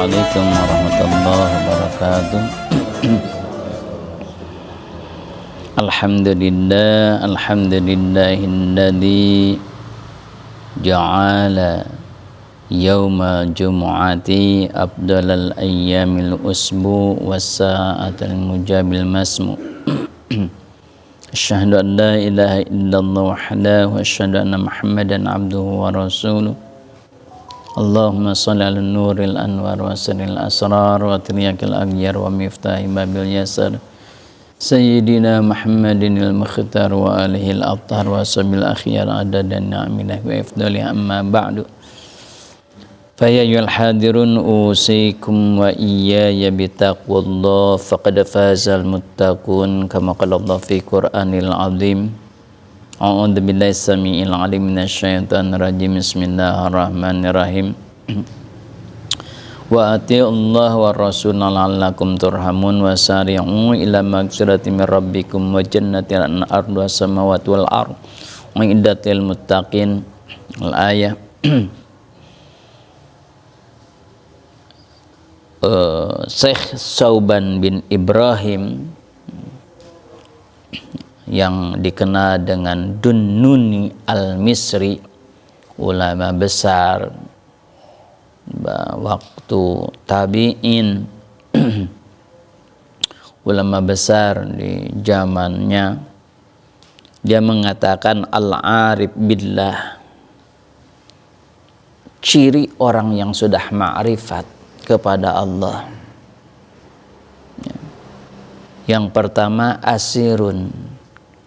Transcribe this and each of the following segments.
Assalamualaikum warahmatullahi wabarakatuh. Alhamdulillahilladzi ja'ala yawma jumu'ati afdalal ayyamil usbu wassa'atal mujabil masmu. Asyhadu an la ilaha illallah wahdahu wa asyhadu anna Muhammadan abduhu wa rasuluh. Allahumma shalli ala nuril anwar wa sirril asrar wa tiryakil aghyar wa miftahi babil yasar Sayyidina Muhammadin al-mukhtar wa alihi al-abtar wa sabil akhyar adadan na'minah wa ifdali amma ba'du. Fayayyul hadirun usikum wa iyaya bitaqwallah faqad fazal muttaqun kama qala Allah fi Qur'anil azim. A'udzu billahi samii'il 'aliim minasyaitonir rajiim. Bismillahirrahmanirrahim. Wa atii'ullaha war rasul la'allakum turhamun wa sari'u ila magfiratin min rabbikum wa jannatin arduha samawati wal ardh wa iddatil muttaqin. Al-ayah. Syekh Sauban bin Ibrahim yang dikenal dengan Dunnuni al-Misri, ulama besar waktu tabi'in, ulama besar di zamannya, dia mengatakan al-arif billah, ciri orang yang sudah ma'rifat kepada Allah. Yang pertama asirun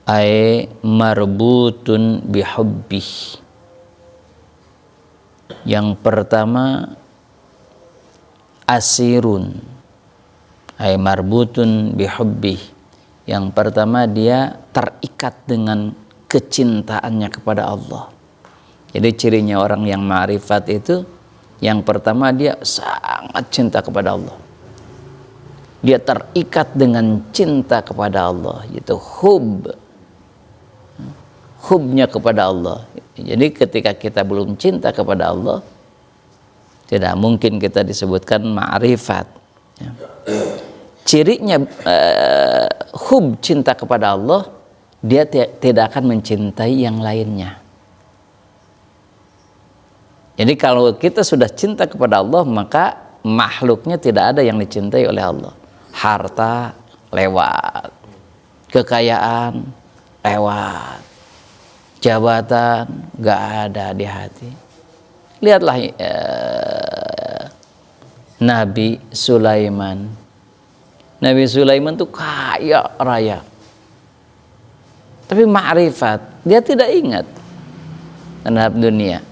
ay marbutun bihubbih. Yang pertama asirun ay marbutun bihubbih. Yang pertama dia terikat dengan kecintaannya kepada Allah. Jadi cirinya orang yang ma'rifat itu yang pertama dia sangat cinta kepada Allah. Dia terikat dengan cinta kepada Allah, yaitu hubnya kepada Allah. Jadi ketika kita belum cinta kepada Allah, tidak mungkin kita disebutkan ma'rifat. Cirinya hub, cinta kepada Allah, dia tidak akan mencintai yang lainnya. Jadi kalau kita sudah cinta kepada Allah, maka makhluknya tidak ada yang dicintai oleh Allah. Harta lewat, kekayaan lewat, jabatan gak ada di hati. Lihatlah Nabi Sulaiman. Nabi Sulaiman tuh kaya raya, tapi ma'rifat, dia tidak ingat terhadap dunia.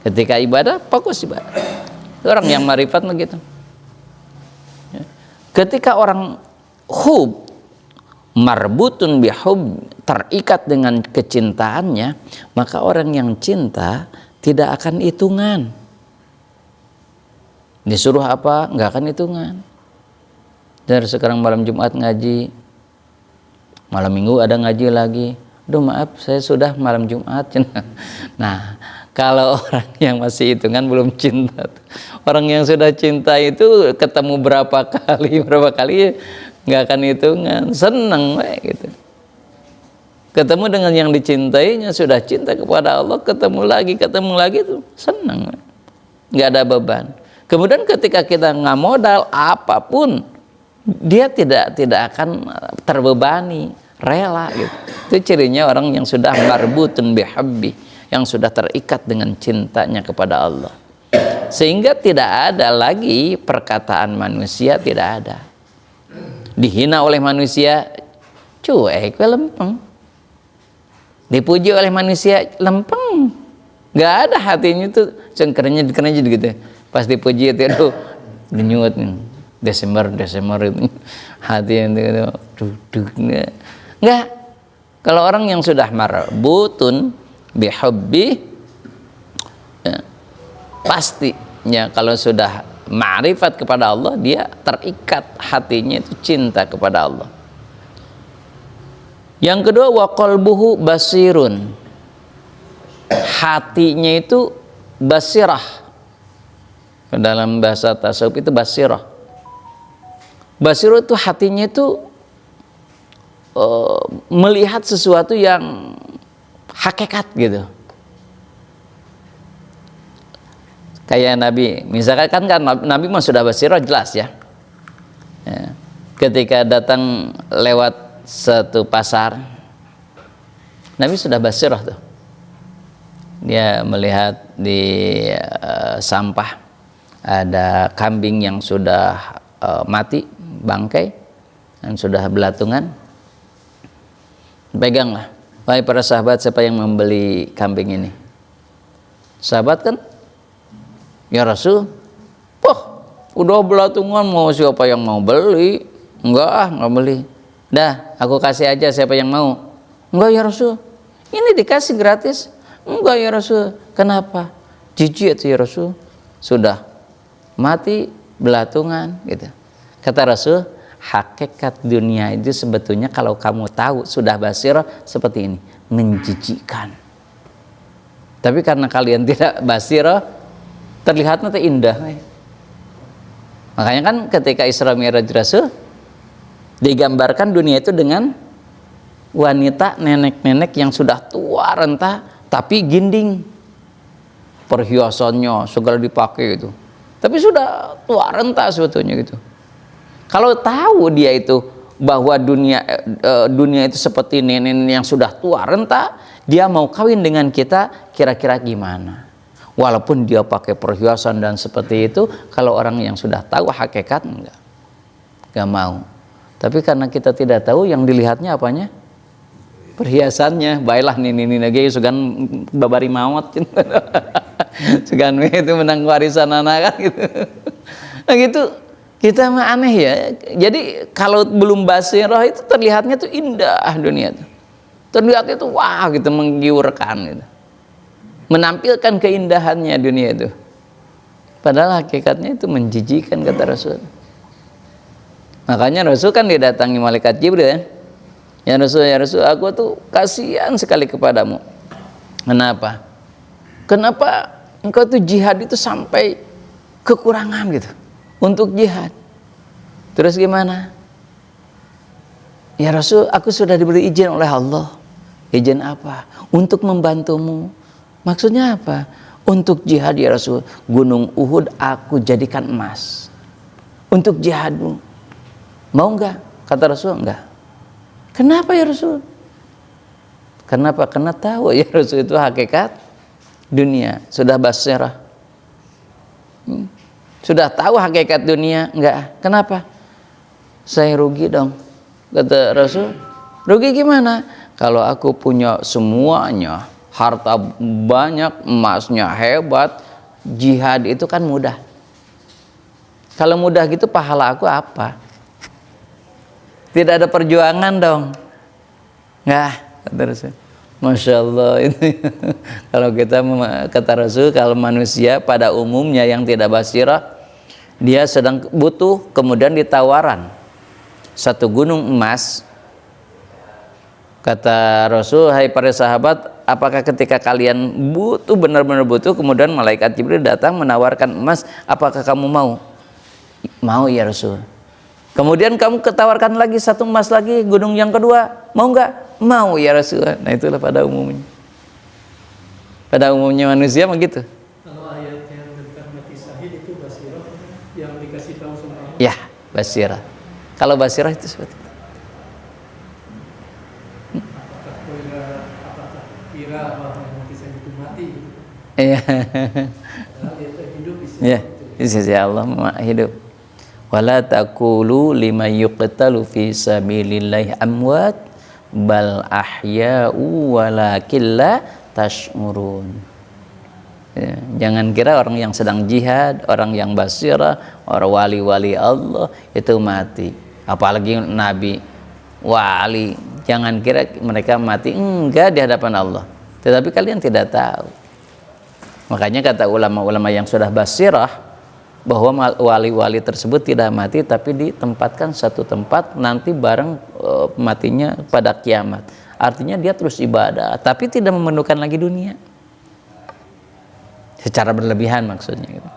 Ketika ibadah, fokus ibadah. Orang yang ma'rifat begitu. Ketika orang hub, marbutun bihub, terikat dengan kecintaannya, maka orang yang cinta tidak akan hitungan. Disuruh apa? Nggak akan hitungan. Dari sekarang malam Jumat ngaji, malam Minggu ada ngaji lagi. Aduh maaf, saya sudah malam Jumat. Nah, kalau orang yang masih hitungan belum cinta. Orang yang sudah cinta itu ketemu berapa kali nggak akan hitungan, seneng gitu. Ketemu dengan yang dicintainya, sudah cinta kepada Allah, ketemu lagi itu seneng, nggak ada beban. Kemudian ketika kita nggak modal apapun, dia tidak akan terbebani, rela gitu. Itu cirinya orang yang sudah marbutun bihabbi, yang sudah terikat dengan cintanya kepada Allah. Sehingga tidak ada lagi perkataan manusia, tidak ada. Dihina oleh manusia, cuek, lempeng. Dipuji oleh manusia, lempeng. Gak ada hatinya tuh cengkernya gitu. Pas dipuji itu, aduh, denyut. Desember itu hati itu duduk. Enggak. Kalau orang yang sudah marbutun bihubbi, ya, pastinya kalau sudah ma'rifat kepada Allah, dia terikat hatinya itu cinta kepada Allah. Yang kedua, wa qalbuhu basirun, hatinya itu basirah, Dalam bahasa tasawuf itu basirah. Basirah itu hatinya itu melihat sesuatu yang hakikat gitu. Kayak Nabi, misalkan kan Nabi mah sudah basirah jelas ya. Ketika datang lewat satu pasar, Nabi sudah basirah tuh. Dia melihat di sampah ada kambing yang sudah mati, bangkai, dan sudah belatungan. Peganglah, wahai para sahabat, siapa yang membeli kambing ini? Sahabat kan, ya Rasul, udah belatungan, mau siapa yang mau beli? Enggak, enggak beli. Dah, aku kasih aja siapa yang mau. Enggak ya Rasul, ini dikasih gratis. Enggak ya Rasul, kenapa? Jijik itu ya Rasul, sudah mati belatungan gitu. Kata Rasul, hakikat dunia itu sebetulnya kalau kamu tahu sudah basirah seperti ini, menjijikkan. Tapi karena kalian tidak basirah, terlihatnya tuh indah. Makanya kan ketika Isra Mi'raj Rasul digambarkan dunia itu dengan wanita nenek-nenek yang sudah tua renta tapi ginding, perhiasannya segala dipakai itu, tapi sudah tua renta sebetulnya gitu. Kalau tahu dia itu bahwa dunia itu seperti nenek yang sudah tua renta, dia mau kawin dengan kita kira-kira gimana? Walaupun dia pakai perhiasan dan seperti itu, kalau orang yang sudah tahu hakikat enggak mau. Tapi karena kita tidak tahu, yang dilihatnya apanya? Perhiasannya. Baiklah ini lagi sugan babari maut. Sugan itu menang warisan anak kan gitu. Nah gitu. Kita mah aneh ya. Jadi kalau belum basirah itu terlihatnya tuh indah dunia tuh. Terlihatnya tuh wah gitu, menggiurkan gitu. Menampilkan keindahannya dunia itu. Padahal hakikatnya itu menjijikan, kata Rasul. Makanya Rasul kan didatangi malaikat Jibril ya. Ya Rasul, aku tuh kasihan sekali kepadamu. Kenapa? Kenapa engkau tuh jihad itu sampai kekurangan gitu untuk jihad? Terus gimana? Ya Rasul, aku sudah diberi izin oleh Allah. Izin apa? Untuk membantumu. Maksudnya apa? Untuk jihad ya Rasul. Gunung Uhud aku jadikan emas. Untuk jihadmu. Mau enggak? Kata Rasul, enggak. Kenapa ya Rasul? Kenapa? Karena tahu ya Rasul itu hakikat dunia. Sudah basirah. Sudah tahu hakikat dunia. Enggak. Kenapa? Saya rugi dong. Kata Rasul. Rugi gimana? Kalau aku punya semuanya, harta banyak, emasnya hebat, jihad itu kan mudah. Kalau mudah gitu pahala aku apa? Tidak ada perjuangan dong. Nggak, kata Rasul. Masya Allah itu. Kalau kita, kata Rasul, kalau manusia pada umumnya yang tidak basirah, dia sedang butuh, kemudian ditawaran satu gunung emas. Kata Rasul, hai para sahabat, apakah ketika kalian butuh, benar-benar butuh, kemudian malaikat Jibril datang menawarkan emas, apakah kamu mau? Mau ya Rasul. Kemudian kamu ketawarkan lagi satu emas lagi, gunung yang kedua, mau nggak? Mau ya Rasul. Nah itulah pada umumnya. Pada umumnya manusia begitu. Kalau ayat yang tentang mati syahid itu basirah yang dikasih tahu sama Allah. Ya, basirah. Kalau basirah itu seperti itu. Apakah kira bahwa mati syahid itu mati? Iya. Padahal dia hidup di sini. Ya, insya Allah hidup. Wala taqulu liman yuqtalu fi sabilillahi amwat bal ahya'u walakin la tash'urun. Ya, jangan kira orang yang sedang jihad, orang yang basirah, orang wali-wali Allah itu mati. Apalagi nabi, wali, jangan kira mereka mati enggak di hadapan Allah. Tetapi kalian tidak tahu. Makanya kata ulama-ulama yang sudah basirah bahwa wali-wali tersebut tidak mati tapi ditempatkan satu tempat nanti bareng matinya pada kiamat. Artinya dia terus ibadah tapi tidak memerlukan lagi dunia. Secara berlebihan maksudnya gitu.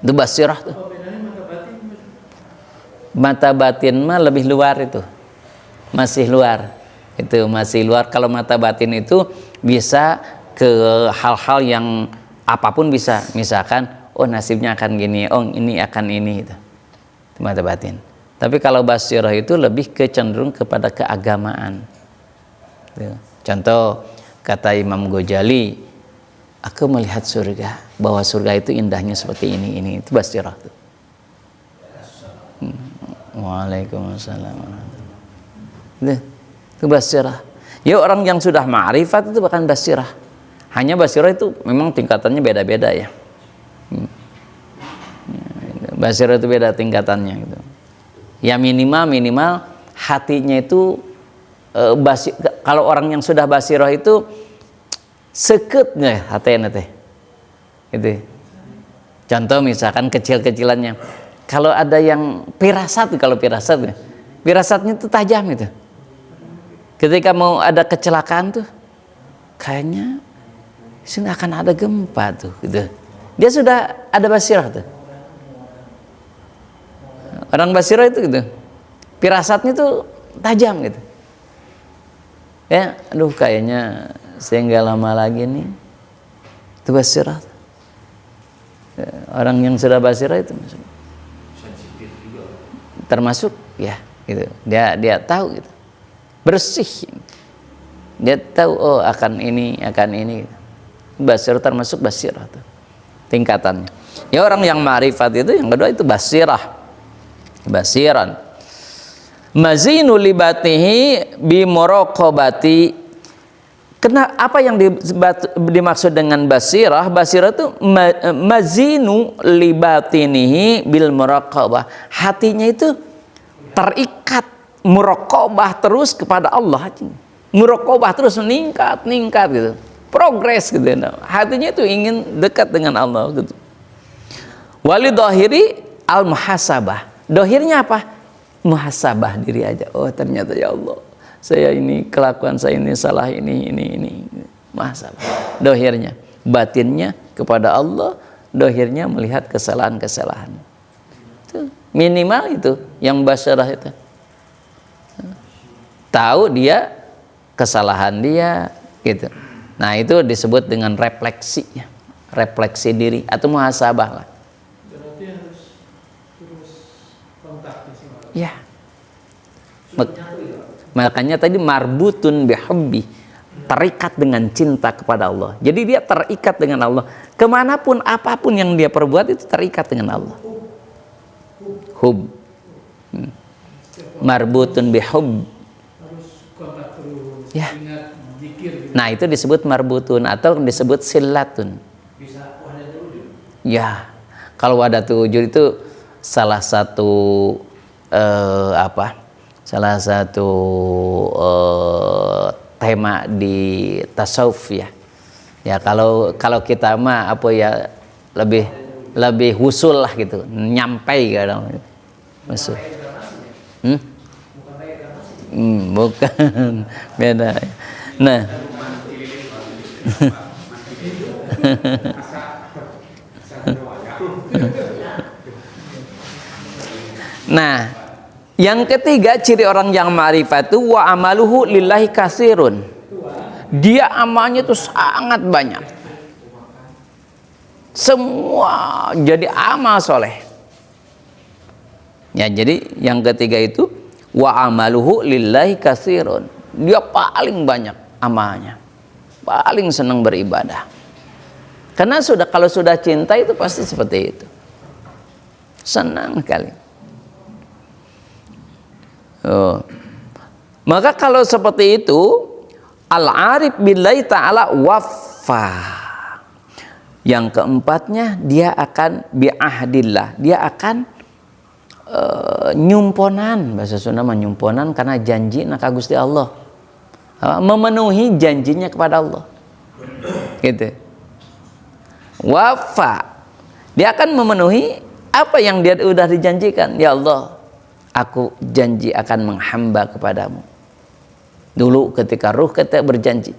Itu basirah tuh. Apa bedanya mata batin? Mata batin mah lebih luar itu, masih luar. Itu masih luar. Kalau mata batin itu bisa ke hal-hal yang apapun bisa. Misalkan, oh nasibnya akan gini, oh ini akan ini. Itu mata batin. Tapi kalau basirah itu lebih cenderung kepada keagamaan. Tuh. Contoh kata Imam Ghazali, aku melihat surga, bahwa surga itu indahnya seperti ini. Itu basirah tuh. Waalaikumsalam. Itu basirah. Ya orang yang sudah ma'rifat itu bahkan basirah. Hanya basirah itu memang tingkatannya beda-beda ya. Basirah itu beda tingkatannya gitu. Ya minimal hatinya itu kalau orang yang sudah basirah itu seket nggak hatinya teh. Gitu. Contoh misalkan kecil-kecilannya. Kalau ada yang pirasatnya itu tajam itu. Ketika mau ada kecelakaan tuh, kayaknya sini akan ada gempa tuh, gitu. Dia sudah ada basirah tuh. Orang basirah itu gitu, pirasatnya tuh tajam gitu. Ya, aduh kayaknya saya nggak lama lagi nih. Itu basirah. Orang yang sudah basirah itu termasuk ya gitu. Dia tahu gitu. Bersih. Dia tahu oh akan ini. Gitu. Basirah termasuk basirah tuh. Tingkatannya. Ya orang yang ma'rifat itu yang kedua itu basirah. Basiran. Mazinu libatihi bi muraqabati. Apa yang dimaksud dengan basirah? Basirah itu mazinu libatinihi bil muraqabah. Hatinya itu terikat muraqabah terus kepada Allah. Muraqabah terus meningkat gitu. Progres gitu. Hatinya itu ingin dekat dengan Allah gitu. Walidahiri al muhasabah. Dohirnya apa? Muhasabah diri aja. Oh ternyata ya Allah, saya ini kelakuan saya ini salah ini. Muhasabah. Dohirnya, batinnya kepada Allah, dohirnya melihat kesalahan-kesalahan. Itu minimal itu yang basirah itu. Tahu dia kesalahan dia gitu. Nah, itu disebut dengan refleksinya. Refleksi diri atau muhasabah lah. Berarti harus terus kontak di sini. Ya. Makanya tadi marbutun bihubbi, terikat dengan cinta kepada Allah. Jadi dia terikat dengan Allah. Kemanapun apapun yang dia perbuat itu terikat dengan Allah. Hub. Marbutun bihub. Harus kontak terus. Ya. Ingat zikir. Gitu. Nah itu disebut marbutun atau disebut silatun. Bisa wahdatul wujud. Ya. Kalau wahdatul wujud itu salah satu salah satu tema di tasawuf ya. Ya kalau kita mah apa ya lebih husul lah gitu, nyampai kadang usul. Bukan beda. Nah. Nah, yang ketiga ciri orang yang ma'rifat itu wa amaluhu lillahi katsirun. Dia amalnya itu sangat banyak. Semua jadi amal soleh. Ya, jadi yang ketiga itu wa amaluhu lillahi katsirun. Dia paling banyak amalnya. Paling senang beribadah. Karena kalau sudah cinta itu pasti seperti itu. Senang sekali. Oh. Maka kalau seperti itu al-arif billahi ta'ala waffa. Yang keempatnya dia akan bi'ahdillah. Dia akan nyumponan, bahasa Sunda mah nyumponan karena janji nak Gusti Allah. Memenuhi janjinya kepada Allah. Gitu. Waffa. Dia akan memenuhi apa yang dia sudah dijanjikan. Ya Allah, aku janji akan menghamba kepadamu. Dulu ketika ruh kita berjanji.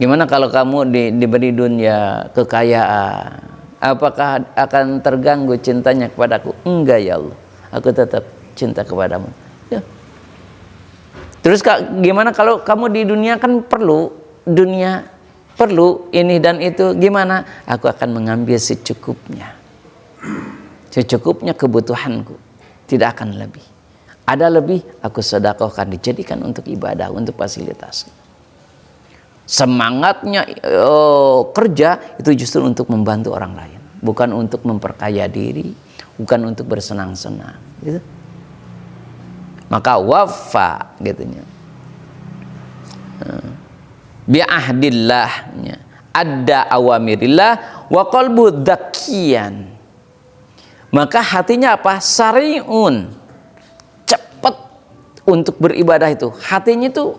Gimana kalau kamu diberi dunia kekayaan, Apakah akan terganggu cintanya kepadaku? Enggak ya Allah, aku tetap cinta kepadamu. Ya. Terus gimana kalau kamu di dunia kan perlu dunia, perlu ini dan itu, gimana? Aku akan mengambil secukupnya, secukupnya kebutuhanku, tidak akan lebih. Ada lebih, aku sedekahkan, dijadikan untuk ibadah, untuk fasilitas. Semangatnya kerja itu justru untuk membantu orang lain, bukan untuk memperkaya diri, bukan untuk bersenang-senang, gitu. Maka wafa, gitunya. Bi'ahdillahnya, ada awamirillah, wa qalbu dzakiyan. Maka hatinya apa? Sariun, cepat untuk beribadah itu. Hatinya itu,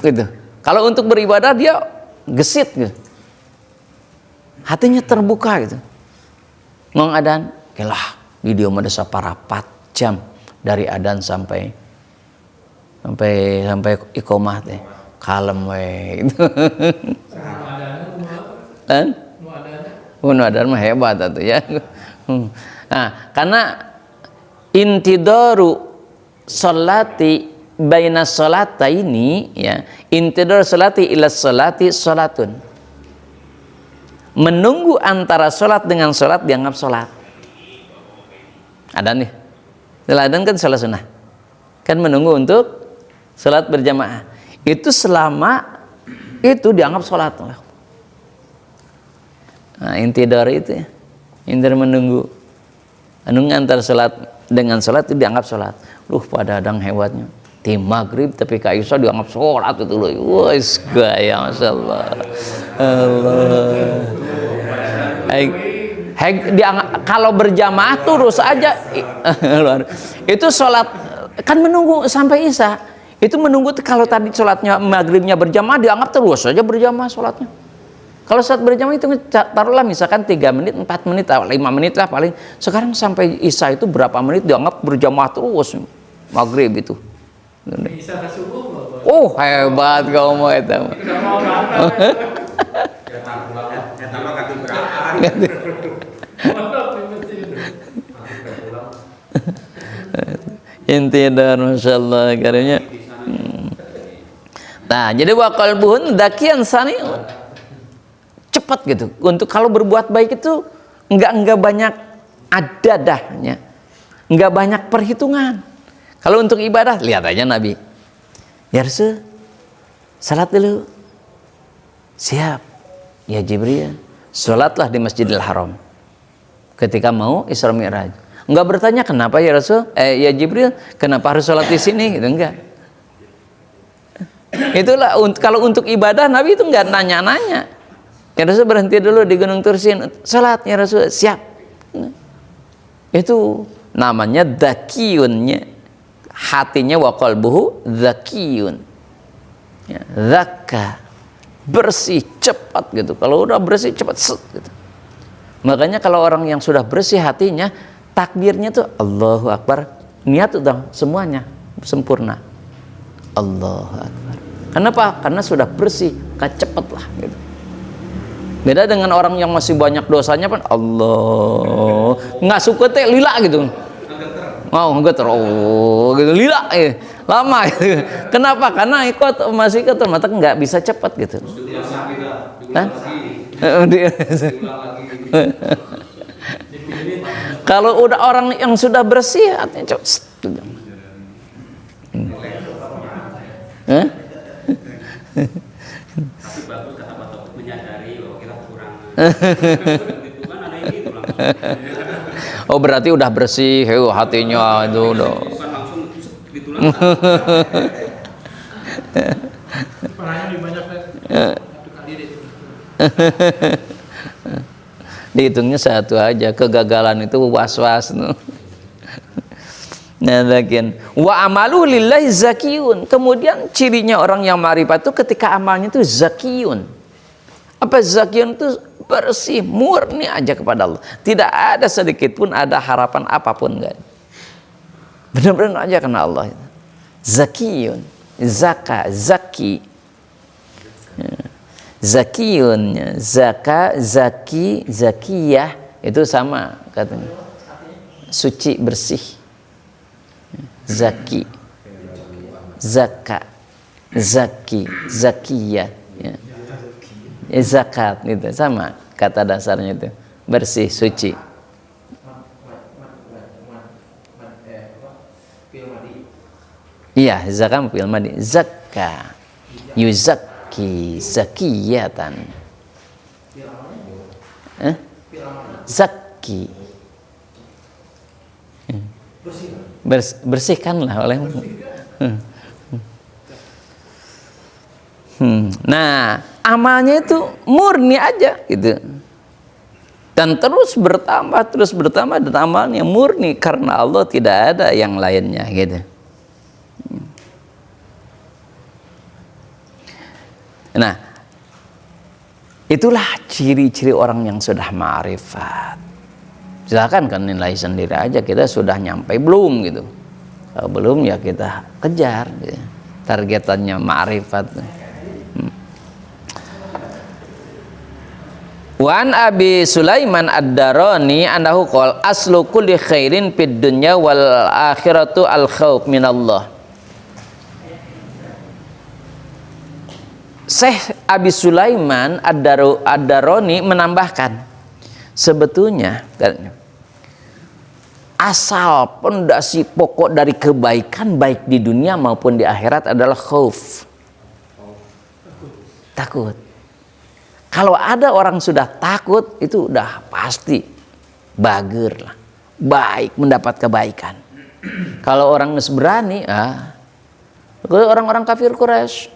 gitu. Kalau untuk beribadah dia gesit gitu. Hatinya terbuka gitu. Ngong adan, kelah video medesa para 4 jam dari adan sampai iqomah teh. Kalem we gitu. Kan? Adan mah hebat atuh ya. Nah, karena intidaru sholati baina sholata ini ya, intidar sholati ila sholati sholatun. Menunggu antara sholat dengan sholat dianggap sholat. Adan nih. Adan kan sholat sunnah. Kan menunggu untuk sholat berjamaah. Itu selama itu dianggap sholat. Nah, intidar itu ya. Intidar menunggu. Menunggu antara sholat dengan sholat itu dianggap sholat. Pada adang hebatnya. Di maghrib tapi Kak Isya dianggap sholat itu loh. Wes gaya, masya Allah. Kalau berjamaah terus aja itu sholat kan menunggu sampai Isya. Itu menunggu kalau tadi sholatnya maghribnya berjamaah dianggap terus saja berjamaah sholatnya. Kalau sholat berjamaah itu taruhlah misalkan 3 menit, 4 menit, 5 menit lah paling. Sekarang sampai Isya itu berapa menit dianggap berjamaah terus maghrib itu. Bisa ke subuh. Oh hebat kau mau itu. Intidar, masya Allah karyanya. Nah, jadi wa qalbuhun dakian saniun, cepat gitu. Untuk kalau berbuat baik itu enggak banyak adadahnya, enggak banyak perhitungan. Kalau untuk ibadah, lihat aja Nabi. Ya Rasul, salat dulu. Siap. Ya Jibril, salatlah di Masjidil Haram. Ketika mau Isra Mi'raj. Enggak bertanya kenapa ya Rasul? Ya Jibril, kenapa harus salat di sini? Gitu enggak. Itulah kalau untuk ibadah Nabi itu enggak nanya-nanya. Ya Rasul berhenti dulu di Gunung Tursin. Salat ya Rasul, siap. Itu namanya dzakiyunnya. Hatinya wa qalbuhu dzakiyun. Ya, zakka, bersih, cepat gitu. Kalau udah bersih cepat set gitu. Makanya kalau orang yang sudah bersih hatinya, takbirnya tuh Allahu Akbar, niat udah semuanya sempurna. Allahu Akbar. Kenapa? Karena sudah bersih, maka cepat lah gitu. Beda dengan orang yang masih banyak dosanya kan Allah, nggak suka teh lila gitu. Geter, gitu, lila, lama gitu. Kenapa? Karena masih ikut mata nggak bisa cepat gitu. Hah? Kalau udah orang yang sudah bersih, artinya cepat. Hah? Tapi bagus kata Pak Taufik menyadari bahwa kita kurang. Oh berarti udah bersih, hatinya itu udah. Bukan langsung ditulang. Palanya lebih banyak kali itu. Dihitungnya satu aja, kegagalan itu was-was. Nah, lakin wa amalu lillahi zakiyun. Kemudian cirinya orang yang ma'rifat itu ketika amalnya itu zakiyun. Apa zakiyun itu? Bersih, murni aja kepada Allah. Tidak ada sedikit pun ada harapan apapun, enggak. Benar-benar aja karena Allah. Zakiyun, zaka, zaki. Zakiyun, zaka, zaki, zakiyah. Itu sama katanya. Suci, bersih. Zaki. Zaka. Zaki, zakiyah, ya. Zakat itu sama kata dasarnya itu. Bersih, suci. Iya, zakat fi'il madi. Zakka. Yuzakki zakiyatan. Zakki. Bersihkanlah olehmu. Nah, amalnya itu murni aja gitu. Dan terus bertambah dan amalnya murni karena Allah, tidak ada yang lainnya gitu. Nah, itulah ciri-ciri orang yang sudah ma'rifat. Silakan kan nilai sendiri aja kita sudah nyampe belum gitu. Kalau belum ya kita kejar gitu. Targetannya ma'rifat. Wan Abi Sulaiman Ad-Darani annahu qol aslu kulli khairin fid dunya wal akhiratu al khauf minallah. Syekh Abi Sulaiman Ad-Darani menambahkan, sebetulnya asal pondasi pokok dari kebaikan baik di dunia maupun di akhirat adalah khauf. Takut. Kalau ada orang sudah takut, itu udah pasti bager lah, baik, mendapat kebaikan. Kalau orang berani, orang-orang kafir Quraisy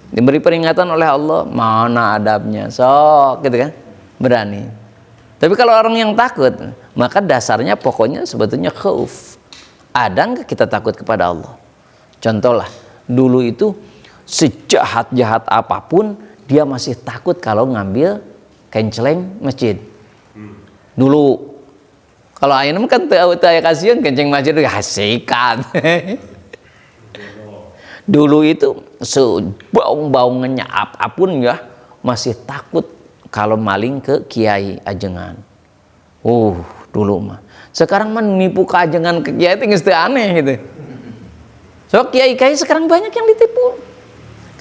diberi peringatan oleh Allah, mana adabnya, sok gitu kan, berani. Tapi kalau orang yang takut, maka dasarnya pokoknya sebetulnya khauf. Ada nggak kita takut kepada Allah? Contohlah, dulu itu sejahat-jahat apapun, dia masih takut kalau ngambil kenceleng masjid. Dulu kalau ayeuna kan teu aya kasihan kenceng masjid hasikat. Dulu itu sebaung-baungnya apapun ya masih takut kalau maling ke kiai ajengan. Dulu mah. Sekarang mah nipu ke ajengan ke kiai itu geus teu aneh gitu. So kiai-kiai sekarang banyak yang ditipu.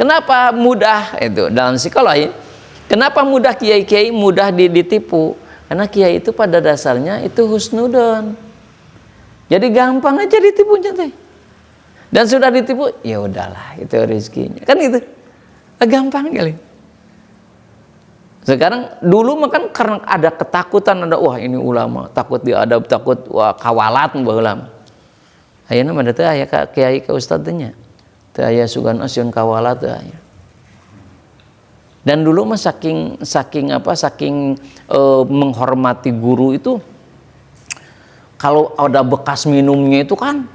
Kenapa mudah itu dalam psikologi? Kenapa mudah kiai-kiai mudah ditipu? Karena kiai itu pada dasarnya itu husnudon. Jadi gampang aja ditipunya teh. Dan sudah ditipu, ya udahlah itu rezekinya. Kan gitu. Gampang kali. Sekarang dulu makan karena ada ketakutan, ada wah ini ulama, takut diadab, takut wah kawalat mbah ulama. Ayeuna mah teh aya kiai ka ustadznya. Teu aya sugan asyun kawalat teu aya. Dan dulu mah saking menghormati guru itu, kalau ada bekas minumnya itu kan,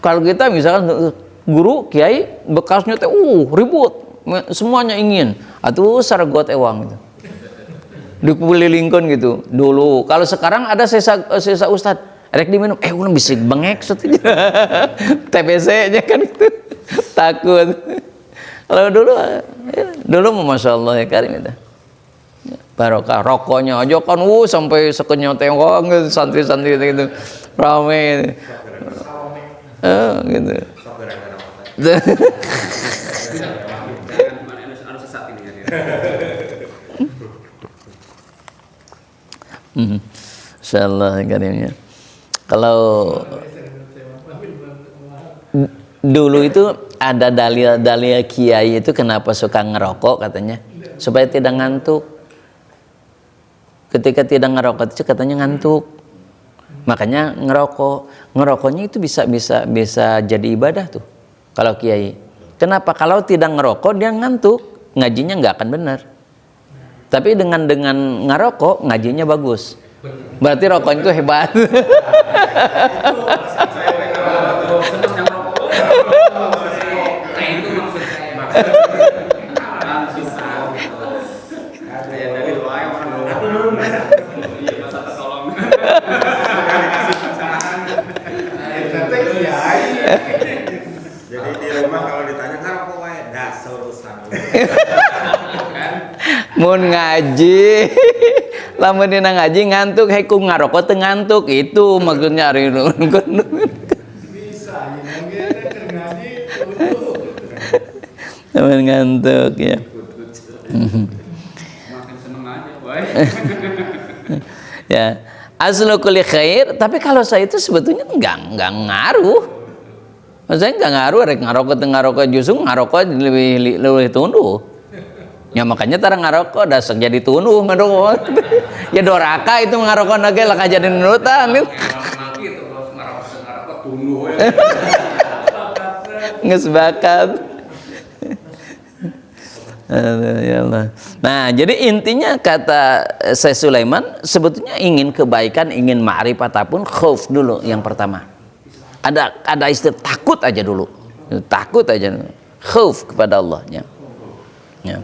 kalau kita misalkan guru kiai bekasnya teh ribut, semuanya ingin atuh saragot ewang gitu. Dikelilingkeun gitu. Dulu kalau sekarang ada sesa ustad rek diminum ulah bisik bengek setuju. TBC-nya kan itu takut. Kalau dulu masya Allah ya karim itu. Barokah rokoknya aja kan sampai sekenyot tengok santri-santri gitu rame gitu. Insyaallah karimnya. Kalau dulu itu ada dalil kiai itu kenapa suka ngerokok katanya supaya tidak ngantuk. Ketika tidak ngerokok itu katanya ngantuk. Makanya ngerokoknya itu bisa jadi ibadah tuh. Kalau kiai. Kenapa? Kalau tidak ngerokok dia ngantuk, ngajinya nggak akan benar. Tapi dengan ngerokok ngajinya bagus. Berarti rokoknya itu hebat. Jadi di rumah kalau ditanya ngerokok wae dasar urusan. Mun ngaji Lamun dina ngaji ngantuk, ku ngarokok teu ngantuk, itu maksudnya ari Bisa, ya ngaji lamun ngantuk ya. Makin seneng aja, boy. Ya, aslu kulli khair, tapi kalau saya itu sebetulnya enggak ngaruh. Maksudnya enggak ngaruh, rek ngarokok teu ngarokok, justru ngarokok lebih tunduh. Ya makanya tara ngarokok dasar jadi tunduh ngarokok. Ya doraka itu ngarokok lagi lah jadi nurutan. Emang gitu, kalau ngarokok tunduh ya. Nggak sebakat. Ya Allah. Nah, jadi intinya kata Syekh Sulaiman sebetulnya ingin kebaikan, ingin ma'rifat pun khauf dulu yang pertama. Ada istilah takut aja dulu. Takut aja. Khauf kepada Allah ya. Ya.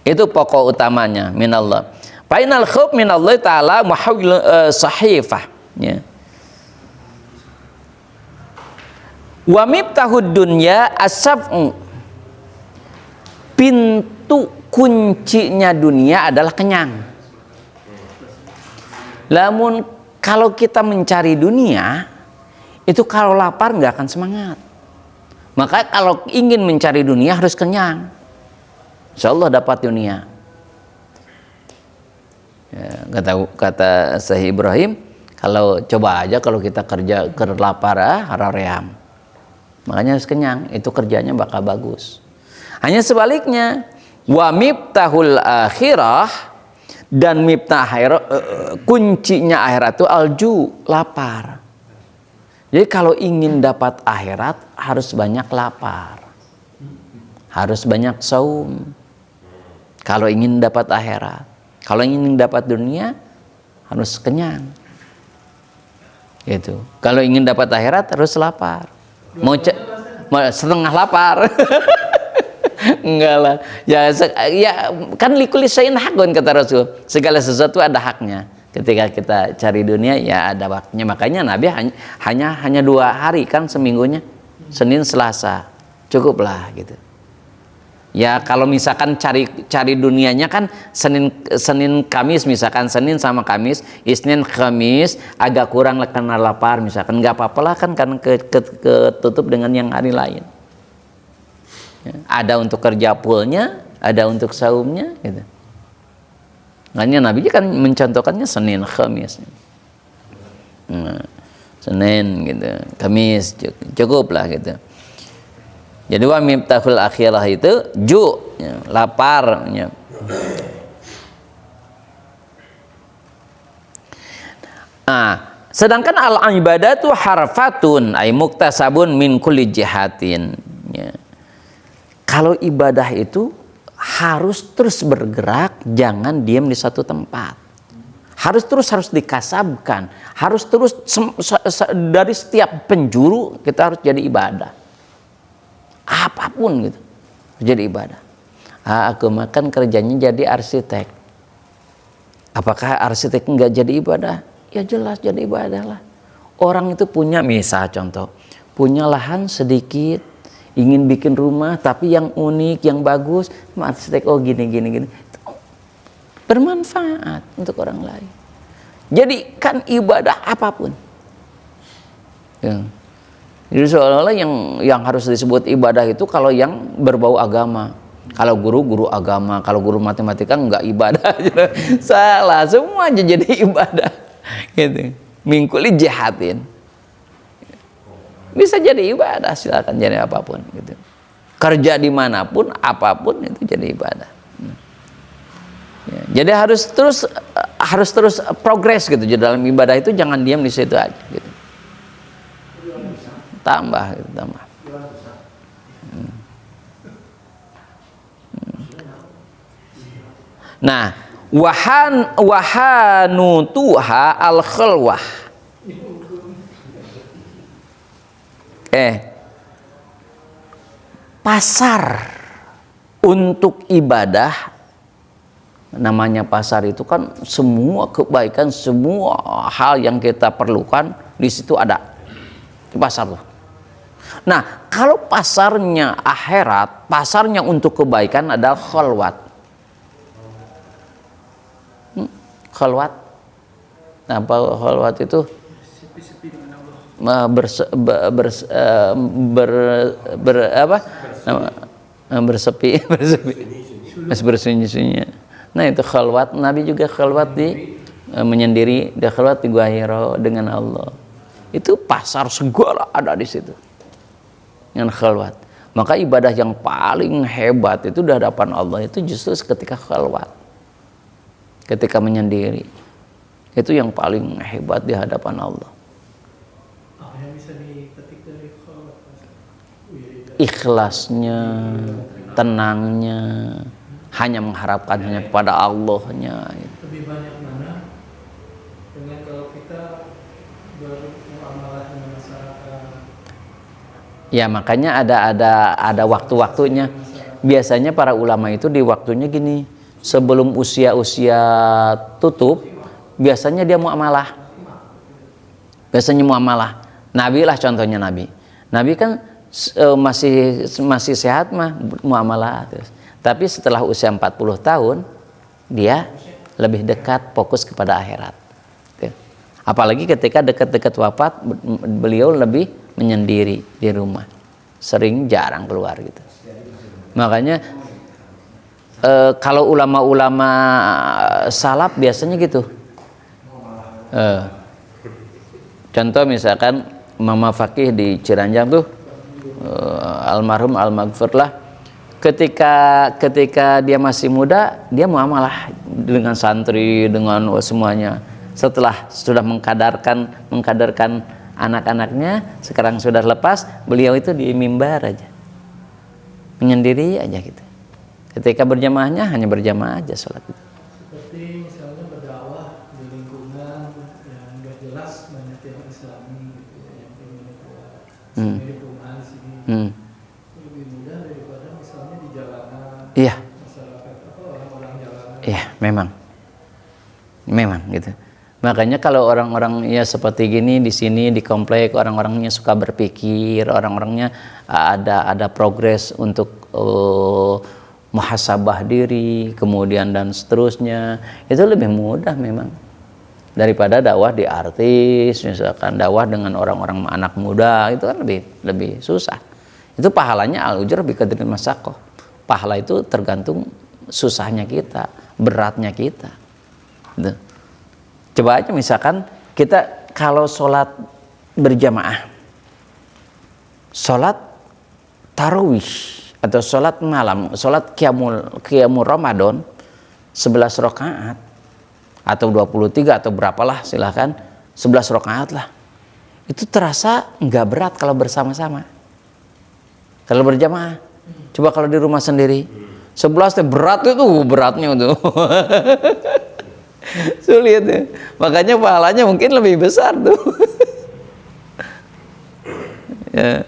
Itu pokok utamanya minallah. Fainal khauf minallah taala muhawwil sahifah ya. Wa miftahud dunya as-sab'u, pintu kuncinya dunia adalah kenyang. Namun kalau kita mencari dunia itu kalau lapar nggak akan semangat. Maka kalau ingin mencari dunia harus kenyang. Insya Allah dapat dunia. Ya, kata Syekh Ibrahim, kalau coba aja kalau kita kerja lapar haraream. Makanya harus kenyang, itu kerjanya bakal bagus. Hanya sebaliknya, wa miftahul akhirah, dan miftah akhirat, kuncinya akhirat itu alju, lapar. Jadi kalau ingin dapat akhirat harus banyak lapar, harus banyak saum. Kalau ingin dapat akhirat, kalau ingin dapat dunia harus kenyang. Gitu. Kalau ingin dapat akhirat harus lapar. Mau setengah lapar. Enggak lah. Ya kan likulli syai'in hakun kata Rasul. Segala sesuatu ada haknya. Ketika kita cari dunia ya ada waktunya. Makanya Nabi hanya 2 hari kan seminggunya. Senin, Selasa. Cukuplah gitu. Ya kalau misalkan cari dunianya kan Senin Kamis, misalkan Senin sama Kamis, Isnin Kamis agak kurang karena lapar misalkan, nggak apa-apa lah kan karena ketutup dengan yang hari lain. Ya, ada untuk kerja poolnya, ada untuk saumnya gitu. Makanya Nabi kan mencontohkannya Senin Kamis. Nah, Senin gitu, Kamis cukup lah gitu. Jadi wa miftahul akhirah itu ya, lapar ya. Sedangkan al ibadatu harfatun ay muktasabun min kulli jihatin ya. Kalau ibadah itu harus terus bergerak, jangan diam di satu tempat. Harus dikasabkan, harus terus dari setiap penjuru kita harus jadi ibadah. Apapun gitu jadi ibadah. Aku makan kerjanya jadi arsitek. Apakah arsitek nggak jadi ibadah? Ya jelas jadi ibadah lah. Orang itu punya, misal contoh, punya lahan sedikit, ingin bikin rumah tapi yang unik, yang bagus, arsitek gini bermanfaat untuk orang lain. Jadi kan ibadah apapun ya. Jadi seolah-olah yang harus disebut ibadah itu kalau yang berbau agama. Kalau guru agama, kalau guru matematika enggak ibadah. Salah, semua aja jadi ibadah. Gitu. Mingkuli jihatin. Bisa jadi ibadah, silakan jadi apapun gitu. Kerja dimanapun, apapun itu jadi ibadah. Ya, jadi harus terus progres gitu. Jadi dalam ibadah itu jangan diam di situ aja gitu. Tambah. Nah, wahanutuha al khalwah. Pasar untuk ibadah, namanya pasar itu kan semua kebaikan, semua hal yang kita perlukan di situ ada di pasar tuh. Nah, kalau pasarnya akhirat, pasarnya untuk kebaikan adalah khalwat. khalwat. Nah, khalwat itu Sepi-sepi dengan Allah. Bersepi bersunyi-sunyi. Nah, itu khalwat. Nabi juga khalwat di menyendiri, dia khalwat di Gua Hira dengan Allah. Itu pasar segala ada di situ dengan khalwat. Maka ibadah yang paling hebat itu di hadapan Allah itu justru ketika khalwat, ketika menyendiri. Itu yang paling hebat di hadapan Allah. Apa yang bisa dipetik dari khalwat? Ikhlasnya, tenangnya, hanya mengharapkan hanya kepada Allahnya. Lebih banyak mana dengan kalau kita bermuamalah dengan masyarakat? Ya, makanya ada waktu-waktunya. Biasanya para ulama itu di waktunya gini, sebelum usia tutup, biasanya dia muamalah. Biasanya muamalah. Nabi lah contohnya Nabi. Nabi kan masih sehat mah muamalah terus. Tapi setelah usia 40 tahun dia lebih dekat fokus kepada akhirat. Apalagi ketika dekat-dekat wafat beliau lebih menyendiri di rumah. Sering jarang keluar gitu. Makanya kalau ulama-ulama salaf biasanya gitu. Contoh misalkan Mama Fakih di Ciranjang tuh almarhum al-maghfirlah, ketika dia masih muda dia muamalah dengan santri, dengan semuanya. Setelah sudah mengkadarkan anak-anaknya, sekarang sudah lepas, beliau itu di mimbar aja, menyendiri aja gitu. Ketika berjamaahnya hanya berjamaah aja sholat itu. Seperti misalnya berdakwah di lingkungan yang nggak jelas banyak yang Islami gitu ya, yang punya di perumahan sini lebih mudah daripada misalnya di jalanan. Iya. Masyarakat orang-orang jalanan. Iya, memang gitu. Makanya kalau orang-orang ya seperti gini di sini di komplek, orang-orangnya suka berpikir, orang-orangnya ada progres untuk muhasabah diri, kemudian dan seterusnya, itu lebih mudah memang daripada dakwah di artis, misalkan dakwah dengan orang-orang anak muda, itu kan lebih susah. Itu pahalanya al-ujur bi qadri masyaqqah. Pahala itu tergantung susahnya kita, beratnya kita. Gitu. Coba aja misalkan kita kalau sholat berjamaah, sholat tarawih atau sholat malam, sholat qiyamul Ramadan 11 rakaat atau 23 atau berapalah silahkan, 11 rakaat lah. Itu terasa nggak berat kalau bersama-sama. Kalau berjamaah, coba kalau di rumah sendiri, 11 berat itu beratnya tuh. Sulit ya. Makanya pahalanya mungkin lebih besar tuh. Ya.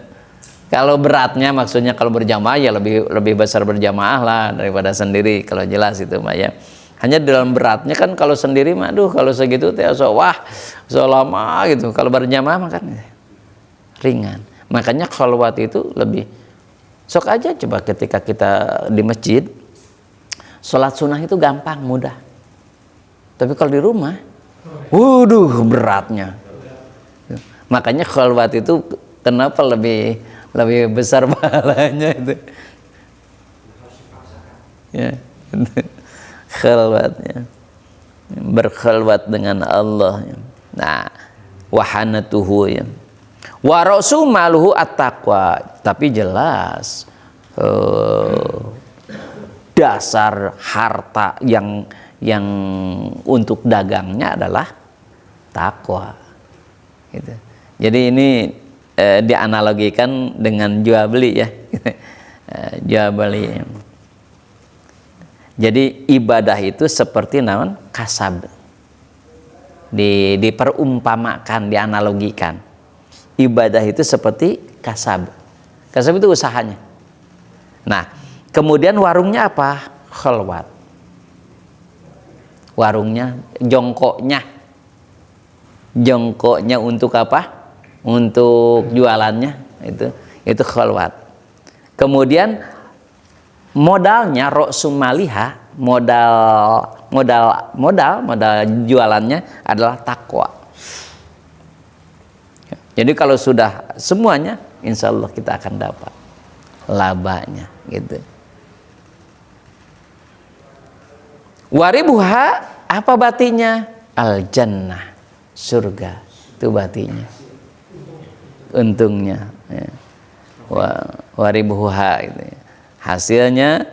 Kalau beratnya maksudnya kalau berjamaah ya lebih besar berjamaah lah daripada sendiri, kalau jelas itu Mbak ya. Hanya dalam beratnya kan kalau sendiri mah aduh kalau segitu teh wah so lama gitu. Kalau berjamaah mah kan ringan. Makanya khalwat itu lebih sok aja coba ketika kita di masjid sholat sunnah itu gampang, mudah. Tapi kalau di rumah, waduh beratnya. Makanya khalwat itu kenapa lebih besar pahalanya itu. Ya, khalwatnya. Berkhalwat dengan Allah. Nah, wahanatuhu ya. Wa rasu maluhu at-taqwa. Tapi jelas dasar harta yang untuk dagangnya adalah takwa gitu. Jadi ini dianalogikan dengan jual beli ya. Jual beli. Jadi ibadah itu seperti naon kasab, diperumpamakan, dianalogikan. Ibadah itu seperti kasab. Kasab itu usahanya. Nah, kemudian warungnya apa? Khalwat. Warungnya, jongkoknya untuk apa? Untuk jualannya itu khalwat. Kemudian modalnya ro'sum maliha, modal jualannya adalah takwa. Jadi kalau sudah semuanya, insya Allah kita akan dapat labanya gitu. Waribuha, apa batinya? Al jannah, surga, itu batinya, untungnya ya. Waribuha gitu ya. Hasilnya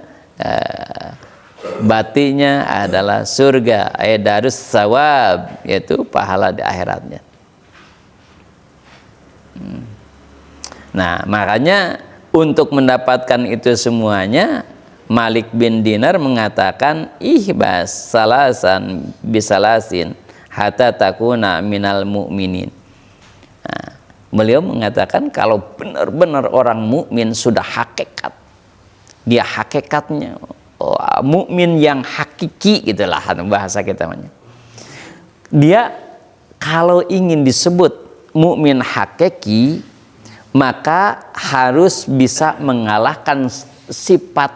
batinya adalah surga, darus sawab, yaitu pahala di akhiratnya. Nah, makanya untuk mendapatkan itu semuanya, Malik bin Dinar mengatakan ihbas salasan bisalasin hatta takuna minal mu'minin. Nah, beliau mengatakan kalau benar-benar orang mukmin sudah hakikat, dia hakikatnya mukmin yang hakiki, gitulah bahasa kita namanya. Dia kalau ingin disebut mukmin hakiki, maka harus bisa mengalahkan sifat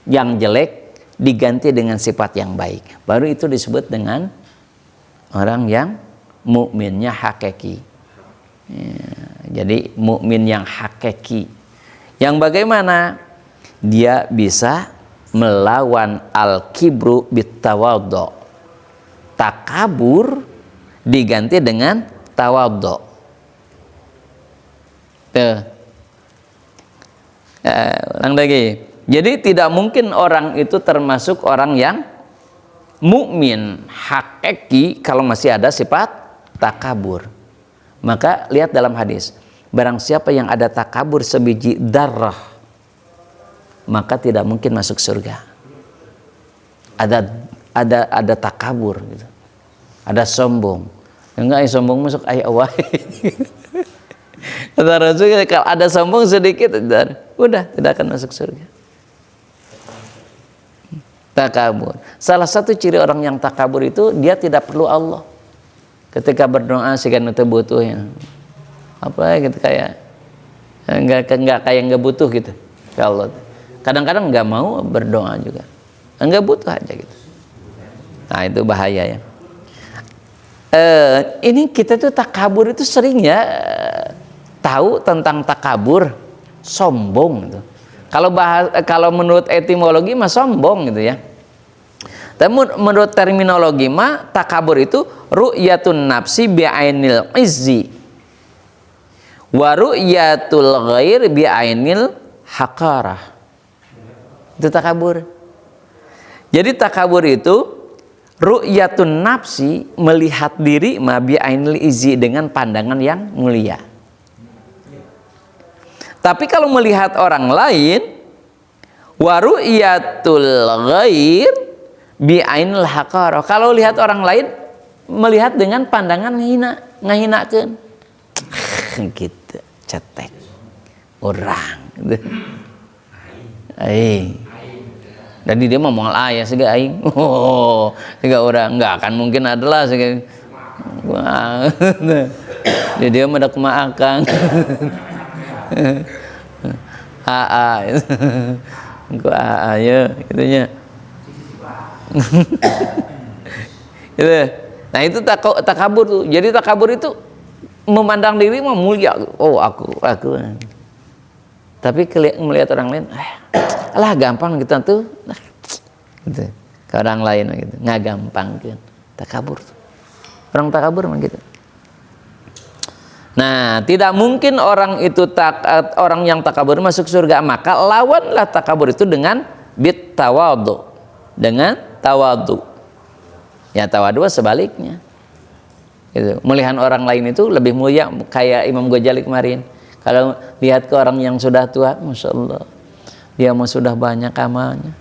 yang jelek diganti dengan sifat yang baik. Baru itu disebut dengan orang yang mukminnya hakiki. Ya, jadi mukmin yang hakiki, yang bagaimana dia bisa melawan al-kibru bitawadhu, takabur diganti dengan tawadhu. Ulang lagi. Jadi tidak mungkin orang itu termasuk orang yang mukmin hakiki kalau masih ada sifat takabur. Maka lihat dalam hadis, barang siapa yang ada takabur sebiji darah, maka tidak mungkin masuk surga. Ada takabur gitu. Ada sombong. Enggak, sombong masuk awal. Kata Rasul, kalau ada sombong sedikit, udah tidak akan masuk surga. Takabur. Salah satu ciri orang yang takabur itu dia tidak perlu Allah. Ketika berdoa sikan itu butuhnya. Apa gitu, kayak enggak butuh gitu. Kalau kadang-kadang enggak mau berdoa juga. Enggak butuh aja gitu. Nah, itu bahaya ya. Ini kita tuh takabur itu sering ya tahu tentang takabur, sombong gitu. Kalau menurut etimologi mah sombong gitu ya. Tapi menurut terminologi mah takabur itu ru'yatun nafsi bi'ainil izzi wa ru'yatul ghair bi'ainil haqarah. Itu takabur. Jadi takabur itu ru'yatun nafsi, melihat diri ma bi'ainil izzi, dengan pandangan yang mulia. Tapi kalau melihat orang lain, waru'iyatul ghair bi'ainil haqarah. Kalau lihat orang lain, melihat dengan pandangan ngahinakeun. Gitu, cetek. Orang. Aing. Jadi dia ngomong ayah sega aing. Oh, sega orang enggak akan mungkin adalah sega. Wah. Jadi dia mah kumaha akang. Gua ya gitunya. Gitu. Nah, itu takabur tuh. Jadi takabur itu memandang diri mah mulia. Oh, aku. Tapi melihat orang lain, alah gampang kita tuh. Gitu. Ke orang lain gitu. Nggak gampang kan. Takabur tuh. Orang takabur mah gitu. Nah, tidak mungkin orang yang takabur masuk surga, maka lawanlah takabur itu dengan bit tawadhu, dengan tawadhu. Ya, tawadhu sebaliknya. Gitu. Melihat orang lain itu lebih mulia, kayak Imam Ghazali kemarin. Kalau lihat ke orang yang sudah tua, masya Allah, dia mau sudah banyak amalnya.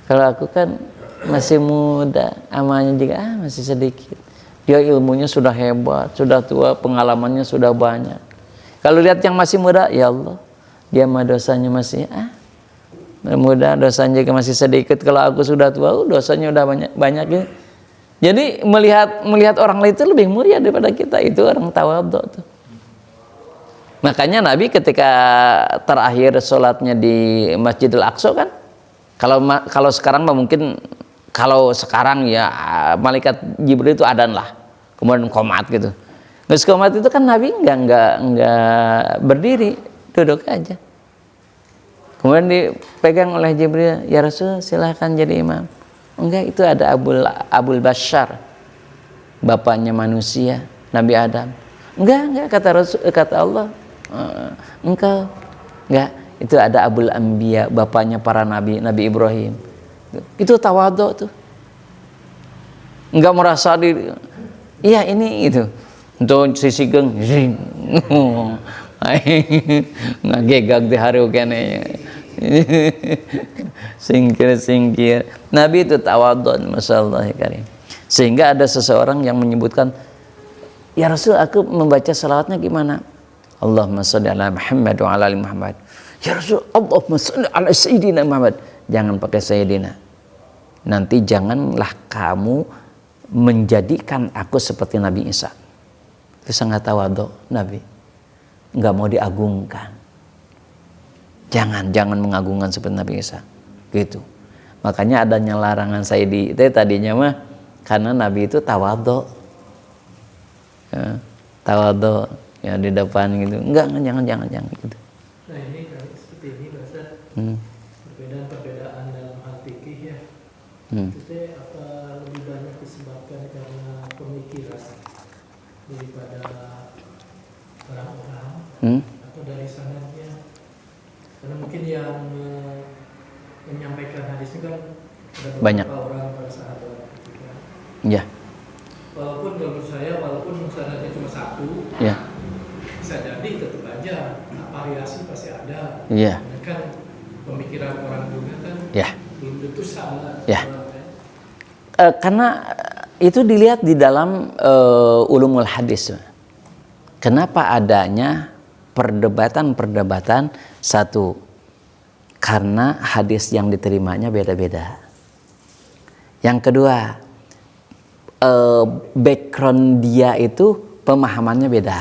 Kalau aku kan masih muda, amalnya juga masih sedikit. Dia ilmunya sudah hebat, sudah tua, pengalamannya sudah banyak. Kalau lihat yang masih muda, ya Allah, dia mah dosanya masih muda, dosanya juga masih sedikit. Kalau aku sudah tua, dosanya udah banyak ya. Jadi melihat orang lain itu lebih mulia daripada kita. Itu orang tawadhu tuh. Makanya Nabi ketika terakhir sholatnya di Masjidil Aqsa kan, kalau sekarang mah mungkin kalau sekarang ya malaikat Jibril itu adan lah, kemudian komat gitu. Nggak komat itu kan Nabi nggak berdiri, duduk aja. Kemudian dipegang oleh Jibril, ya Rasul silahkan jadi imam. Enggak, itu ada Abul Bashar, bapaknya manusia, Nabi Adam. Enggak kata Allah, engkau enggak, itu ada Abul Anbiya, bapaknya para nabi, Nabi Ibrahim. Itu tawadhu tuh. Enggak merasa iya ini itu. Untuk sisi geng, ngagegag di haru kene. Singkir. Nabi itu tawadhu, masyaallah karim. Sehingga ada seseorang yang menyebutkan, ya Rasul, aku membaca salawatnya gimana? Allahumma sholli ala Muhammad wa ala ali Muhammad. Ya Rasul, Allahumma sholli ala Sayyidina Muhammad. Jangan pakai Sayyidina. Nanti janganlah kamu menjadikan aku seperti Nabi Isa. Itu sangat tawadhu Nabi. Enggak mau diagungkan. Jangan mengagungkan seperti Nabi Isa. Gitu. Makanya adanya larangan Sayyidi. Itu tadinya mah karena Nabi itu tawadhu. Ya, tawadhu ya di depan gitu. Enggak, jangan gitu. Nah ini kalau seperti ini bahasa perbedaan dalam hal fikih ya. Itu apa lebih banyak disebabkan karena pemikiran daripada orang-orang atau dari sanadnya? Karena mungkin yang menyampaikan hadis itu kan ada banyak orang para sahabat gitu kan. Ya. Walaupun kalau saya sanadnya cuma satu. Ya. Bisa jadi tetap aja variasi pasti ada. Iya. Karena kan pemikiran orang juga kan belum tentu sama. Ya. Karena itu dilihat di dalam ulumul hadis. Kenapa adanya perdebatan satu? Karena hadis yang diterimanya beda-beda. Yang kedua, background dia itu pemahamannya beda.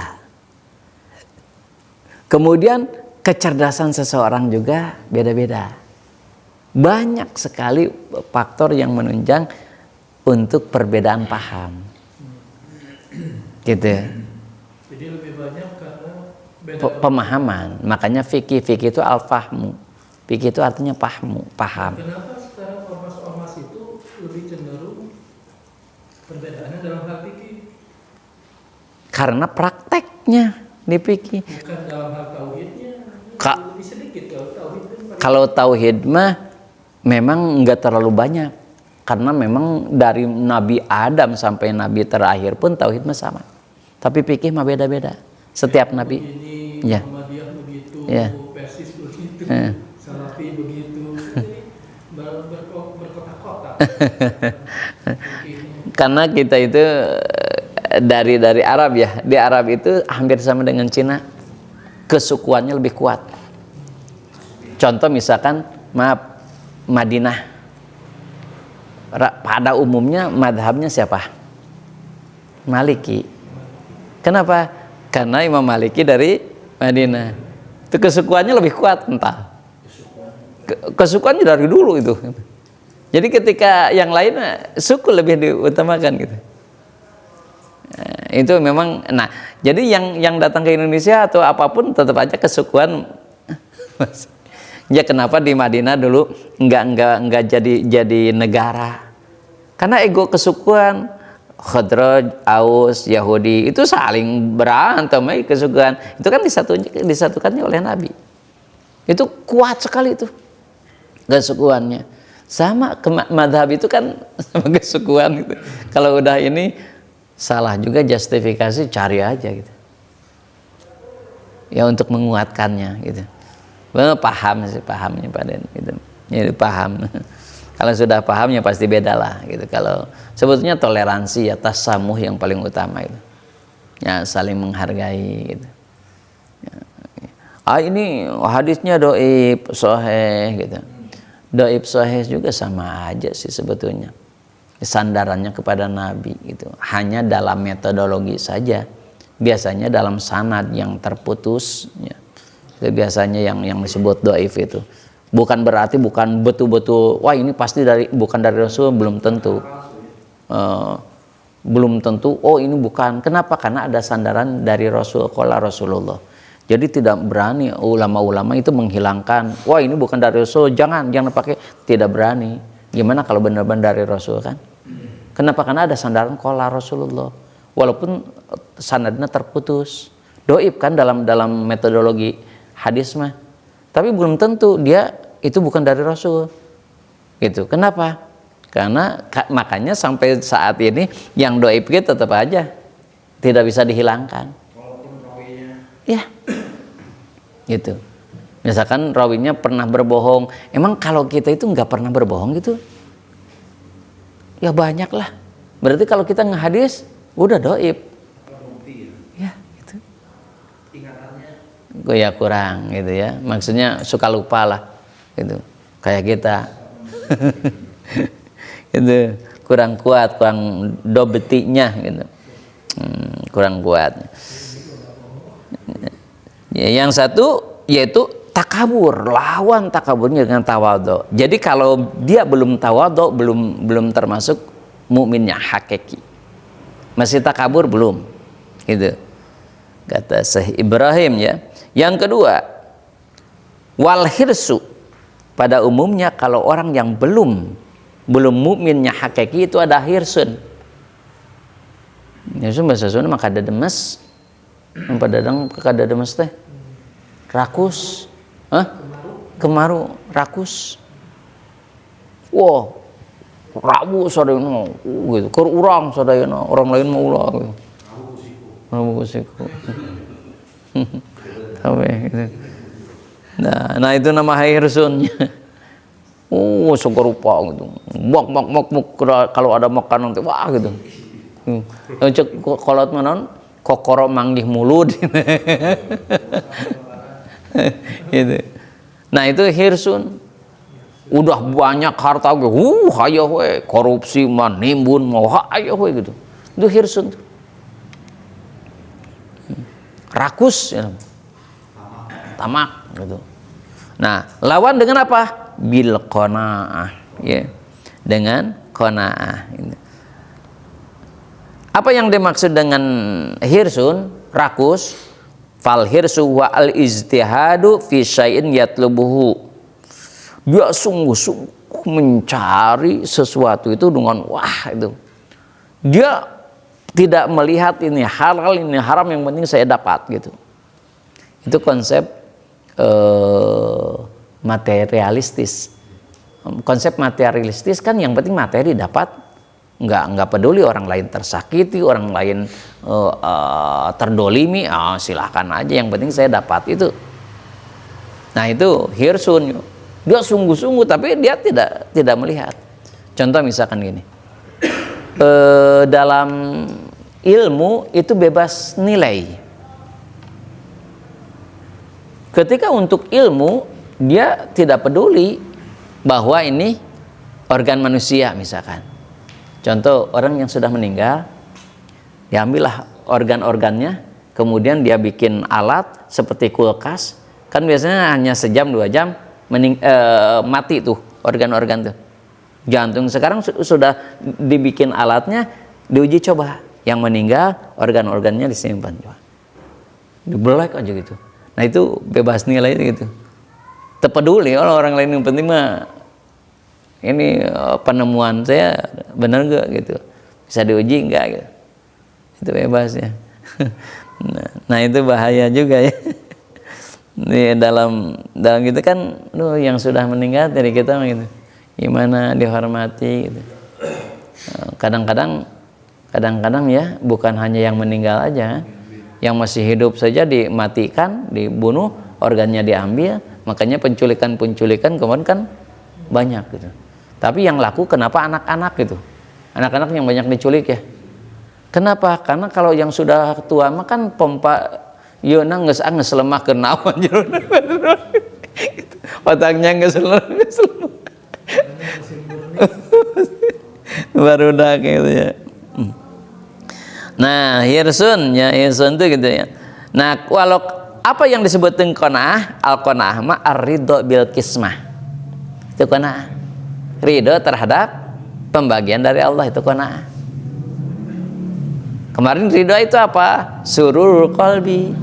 Kemudian kecerdasan seseorang juga beda-beda. Banyak sekali faktor yang menunjang untuk perbedaan paham. Gitu. Jadi lebih banyak karena beda pemahaman. Makanya fikih itu al-fahmu. Fikih itu artinya paham. Kenapa sekarang ormas itu lebih cenderung perbedaannya dalam hal fikih? Karena prakteknya di fikih. Bukan dalam hal tauhidnya. Lebih sedikit kalau tauhid kan. Kalau tauhid mah memang enggak terlalu banyak. Karena memang dari Nabi Adam sampai Nabi terakhir pun tauhid mah sama. Tapi fikih mah beda-beda. Setiap nabi. Ini Ya. Muhammadiyah begitu, Ya. Persis begitu, Ya. Salafi begitu. Jadi berkotak-kotak. Karena kita itu dari Arab ya. Di Arab itu hampir sama dengan Cina. Kesukuannya lebih kuat. Contoh misalkan Madinah. Pada umumnya madhabnya siapa? Maliki. Kenapa? Karena Imam Maliki dari Madinah. Itu kesukuannya lebih kuat, entah. Kesukuannya dari dulu itu. Jadi ketika yang lain suku lebih diutamakan gitu. Nah, itu memang. Nah, jadi yang datang ke Indonesia atau apapun tetap aja kesukuan. Ya kenapa di Madinah dulu enggak jadi negara? Karena ego kesukuan Khadraj, Aus, Yahudi itu saling berantem kesukuan. Itu kan disatukannya oleh Nabi. Itu kuat sekali itu kesukuannya. Sama madhab itu kan sama kesukuan gitu. Kalau udah ini salah juga justifikasi cari aja gitu. Ya untuk menguatkannya gitu. Pahamnya pada gitu. Jadi paham. Kalau sudah pahamnya pasti beda lah gitu. Kalau sebetulnya toleransi ya tasamuh yang paling utama itu. Ya saling menghargai gitu. Ya. Ini hadisnya dhaif sahih gitu. Dhaif sahih juga sama aja sih sebetulnya. Sandarannya kepada Nabi gitu. Hanya dalam metodologi saja. Biasanya dalam sanad yang terputus ya. Itu biasanya yang disebut dhaif itu. Bukan berarti bukan betul-betul wah ini pasti bukan dari Rasul, belum tentu. Belum tentu oh ini bukan. Kenapa? Karena ada sandaran dari Rasul, qala Rasulullah. Jadi tidak berani ulama-ulama itu menghilangkan wah ini bukan dari Rasul, jangan pakai, tidak berani. Gimana kalau benar-benar dari Rasul kan? Kenapa? Karena ada sandaran qala Rasulullah. Walaupun sanadnya terputus. Doib kan dalam metodologi hadis mah. Tapi belum tentu dia itu bukan dari Rasul. Gitu. Kenapa? Karena makanya sampai saat ini yang doib itu tetap aja tidak bisa dihilangkan. Walaupun rawinya. Ya. Gitu. Misalkan rawinya pernah berbohong. Emang kalau kita itu nggak pernah berbohong gitu? Ya banyak lah. Berarti kalau kita ngehadis udah doib. Ya, gitu. Ingatannya. Gue ya kurang gitu ya. Maksudnya suka lupa lah. Gitu. Kayak kita. Gitu. Kurang kuat, kurang dobetinya gitu. Kurang kuat. Ya, yang satu yaitu takabur, lawan takaburnya dengan tawadhu. Jadi kalau dia belum tawadhu, belum termasuk mukminnya hakiki. Masih takabur belum. Gitu. Kata Syekh Ibrahim ya. Yang kedua, wal hirsu. Pada umumnya kalau orang yang belum mukminnya hakiki itu ada hirsun. Hirsun bahasa Sunda maka ada demes. Apa dadang kada demes teh? Rakus. Hah? Kemaru, rakus. Wow. Rabu sadayana gitu. Keur urang sadayana, orang lain mau ulah gitu. Rabu kusiku. Sampai gitu. Nah itu nama hirsunnya. Segerupa gitu. Mok kalau ada makanan tuh wah gitu. Cek kolot manon kokoro manggih mulut. Gitu. Nah itu hirsun. Udah banyak harta gue, hayo we korupsi man nimbun mau hayo we gitu. Itu hirsun tuh. Rakus ya. Tamak gitu. Nah, lawan dengan apa? Bil qanaah ya. Dengan qanaah ini. Apa yang dimaksud dengan hirsun? Rakus. Fal hirsu wa al ijtihadu fi syai'in yatlubuhu. Dia sungguh-sungguh mencari sesuatu itu dengan wah itu. Dia tidak melihat ini halal ini haram, yang penting saya dapat gitu. Itu konsep materialistis. Konsep materialistis kan yang penting materi dapat, nggak peduli orang lain tersakiti, orang lain terdolimi, silahkan aja yang penting saya dapat itu. Nah itu hirsun. Dia sungguh-sungguh tapi dia tidak melihat. Contoh misalkan gini, dalam ilmu itu bebas nilai. Ketika untuk ilmu dia tidak peduli bahwa ini organ manusia misalkan. Contoh orang yang sudah meninggal, diambillah organ-organnya, kemudian dia bikin alat seperti kulkas. Kan biasanya hanya sejam 2 jam mati tuh organ-organ tuh. Jantung sekarang sudah dibikin alatnya, diuji coba. Yang meninggal organ-organnya disimpan coba. Dibelek aja gitu. Nah itu bebas nilai gitu. Terpeduli orang lain, yang penting mah ini penemuan saya benar gak gitu. Bisa diuji enggak gitu. Itu bebas ya. Nah itu bahaya juga ya. Di dalam gitu kan yang sudah meninggal dari kita gitu. Gimana dihormati gitu. Kadang-kadang ya bukan hanya yang meninggal aja, yang masih hidup saja dimatikan, dibunuh, organnya diambil. Makanya penculikan kemarin kan banyak gitu. Tapi yang laku kenapa anak-anak gitu? Anak-anak yang banyak diculik ya. Kenapa? Karena kalau yang sudah tua mah kan pompa Yona nges lemah kenawan jero. Otaknya nges lemah. Baru dah gitu ya. Nah, hirsun itu gitu ya. Nah, kalau apa yang disebut qanaah, al-qanaah mah ar-ridho bil qismah. Itu qanaah. Ridho terhadap pembagian dari Allah itu qanaah. Kemarin ridho itu apa? Sururul qalbi.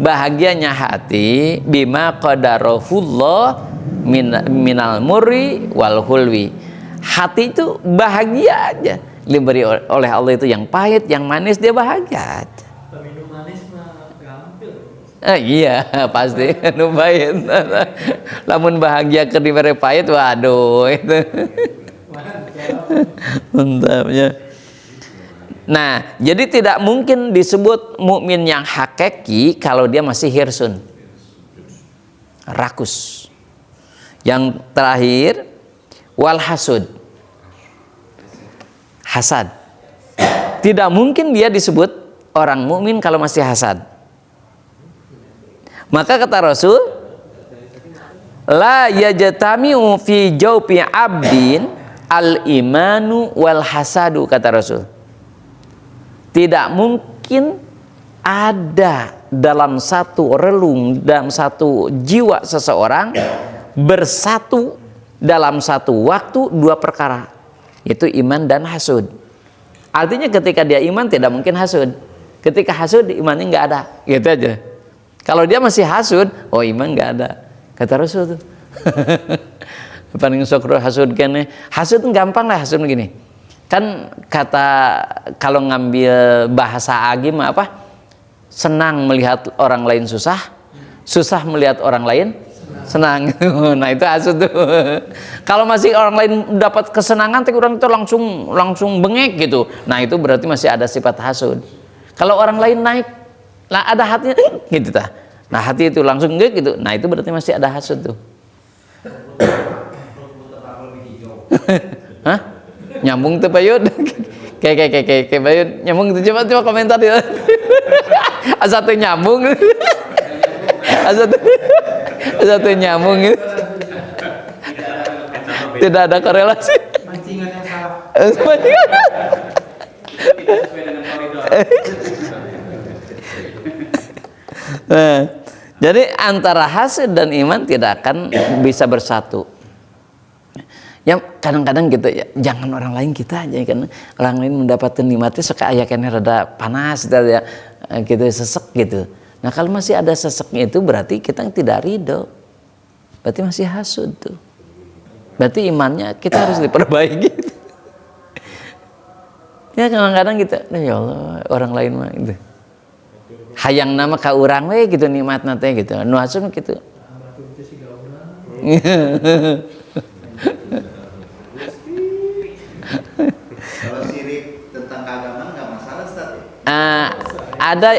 Bahagianya hati bima qadarahullah minal murri wal hulwi. Hati itu bahagia aja. Diberi oleh Allah itu yang pahit, yang manis, dia bahagia aja. Minum manis mah gampil. Iya pasti nubain. Lamun bahagia ke diberi pahit, waduh itu mantapnya. Nah, jadi tidak mungkin disebut mukmin yang hakiki kalau dia masih hirsun, rakus. Yang terakhir wal hasud, hasad. Tidak mungkin dia disebut orang mukmin kalau masih hasad. Maka kata Rasul, la yajtami'u fi jawfi 'abdin al-imanu wal hasadu, kata Rasul. Tidak mungkin ada dalam satu relung, dalam satu jiwa seseorang bersatu dalam satu waktu dua perkara, yaitu iman dan hasud. Artinya ketika dia iman tidak mungkin hasud, ketika hasud imannya nggak ada, gitu aja. Kalau dia masih hasud, oh iman nggak ada, kata Rasul tuh. Paling sokro hasud kene, hasud gampang lah, hasud begini. Kan kata kalau ngambil bahasa agim apa? Senang melihat orang lain susah, susah melihat orang lain senang. Nah itu hasud tuh. Kalau masih orang lain dapat kesenangan, tapi orang itu langsung bengek gitu. Nah itu berarti masih ada sifat hasud. Kalau orang lain naik, lah ada hatinya gitu tah. Nah hati itu langsung gitu. Nah itu berarti masih ada hasud tuh. Hah? Nyambung tuh Bayud. Kayak Bayud nyambung tuh, coba komentar dia. Asal tuh nyambung. Asal tuh nyambung gitu. Tidak ada korelasi. Mancingan yang salah. Nah, jadi antara hasad dan iman tidak akan bisa bersatu. Ya kadang-kadang gitu ya, jangan orang lain kita aja kan, orang lain mendapatkan nikmatnya suka aya kene rada panas gitu ya, gitu sesek gitu. Nah kalau masih ada seseknya itu berarti kita tidak ridho, berarti masih hasud tuh, berarti imannya kita harus diperbaiki gitu. Ya kadang-kadang kita, ya Allah orang lain mah gitu, hayang nama ka urang we gitu nikmatna teh gitu, nu hasud gitu. Kalau sirik tentang keagamaan nggak masalah, Ustaz. Ada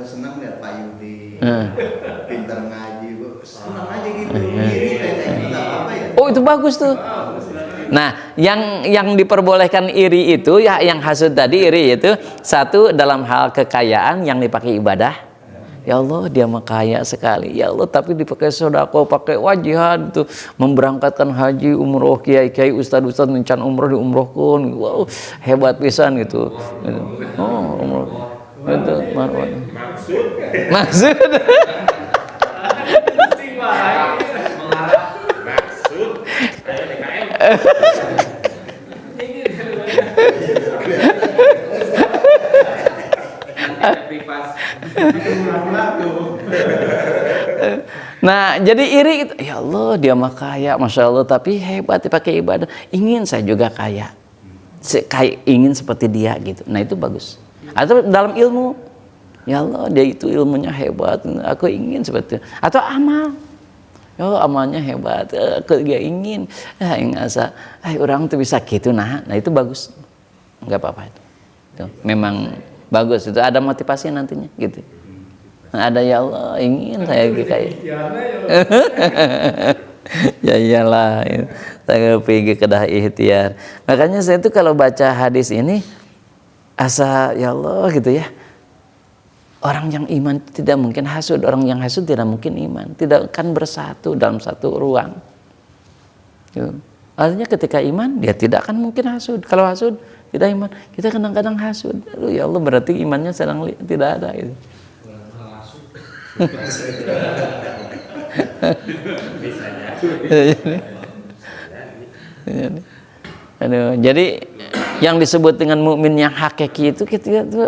senang lihat Pak Yudi pintar ngaji, senang aja gitu. Iri kayak gitu nggak apa-apa ya. Oh itu bagus tuh. Nah yang diperbolehkan iri itu ya, yang hasud tadi iri itu satu dalam hal kekayaan yang dipakai ibadah. Ya Allah dia mah kaya sekali, ya Allah tapi dipakai sedekah, pakai wajihan itu, memberangkatkan haji, umroh, kiai-kiai, ustad-ustad mencan umroh diumrohkan, wow hebat pisan gitu. Oh umroh itu maksud Nah jadi iri gitu. Ya Allah dia mah kaya, masya Allah tapi hebat dipakai ibadah, ingin saya juga kaya, ingin seperti dia gitu. Nah itu bagus. Atau dalam ilmu, ya Allah dia itu ilmunya hebat, aku ingin seperti itu. Atau amal, ya Allah amalnya hebat, aku juga ingin, asa, orang tuh bisa gitu. Nah itu bagus, nggak apa-apa itu. Memang bagus, itu ada motivasi nantinya gitu. Ada ya Allah ingin saya kayak ya iyalah saya pergi kedah ikhtiar. Makanya saya itu kalau baca hadis ini asa ya Allah gitu ya, orang yang iman tidak mungkin hasud, orang yang hasud tidak mungkin iman, tidak akan bersatu dalam satu ruang gitu. Artinya ketika iman dia tidak akan mungkin hasud, kalau hasud tidak iman, kita kadang-kadang hasud. Aduh ya Allah berarti imannya sedang tidak ada gitu. Bisa jadi. Aduh, jadi yang disebut dengan mukmin yang hakiki itu kita tuh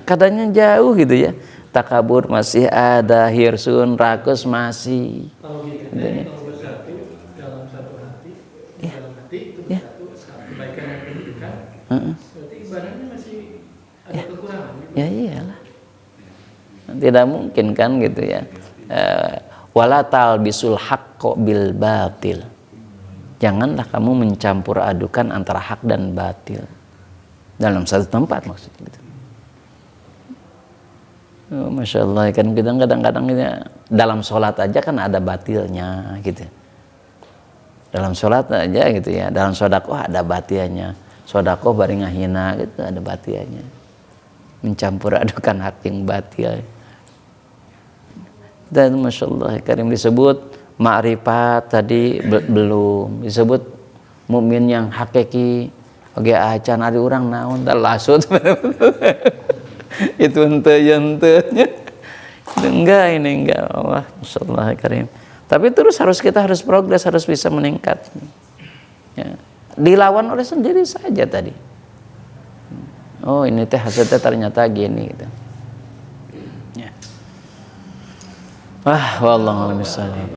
kadangnya jauh gitu ya. Takabur masih ada, hirsun, rakus masih. Kalau gitu, Gitu ya. kalau bersatu dalam satu hati, Ya. dalam hati itu Ya. bersatu kebaikan dan keburukan. Heeh. Berarti ibadahnya masih ada kekurangan. Gitu. Ya iyalah. Tidak mungkin kan gitu ya. Wala talbisul haqqo bil batil. Janganlah kamu mencampur adukan antara hak dan batil dalam satu tempat maksudnya gitu. Oh, Masya Allah kan kita kadang-kadang ya, dalam sholat aja kan ada batilnya gitu. Dalam sholat aja gitu ya, dalam sodakoh ada batilnya. Sodakoh bari ngahina gitu ada batilnya. Mencampur adukan hak yang batil. Dan Masya Allah Karim disebut ma'rifat tadi belum disebut mukmin yang hakiki oge acan ari urang naon da lasut itu ente enggak ini enggak Allah masyaallah Karim tapi terus kita harus progres harus bisa meningkat ya. Dilawan oleh sendiri saja tadi oh ini teh hasilnya ternyata gini gitu ya wallahu a'lam bishawab.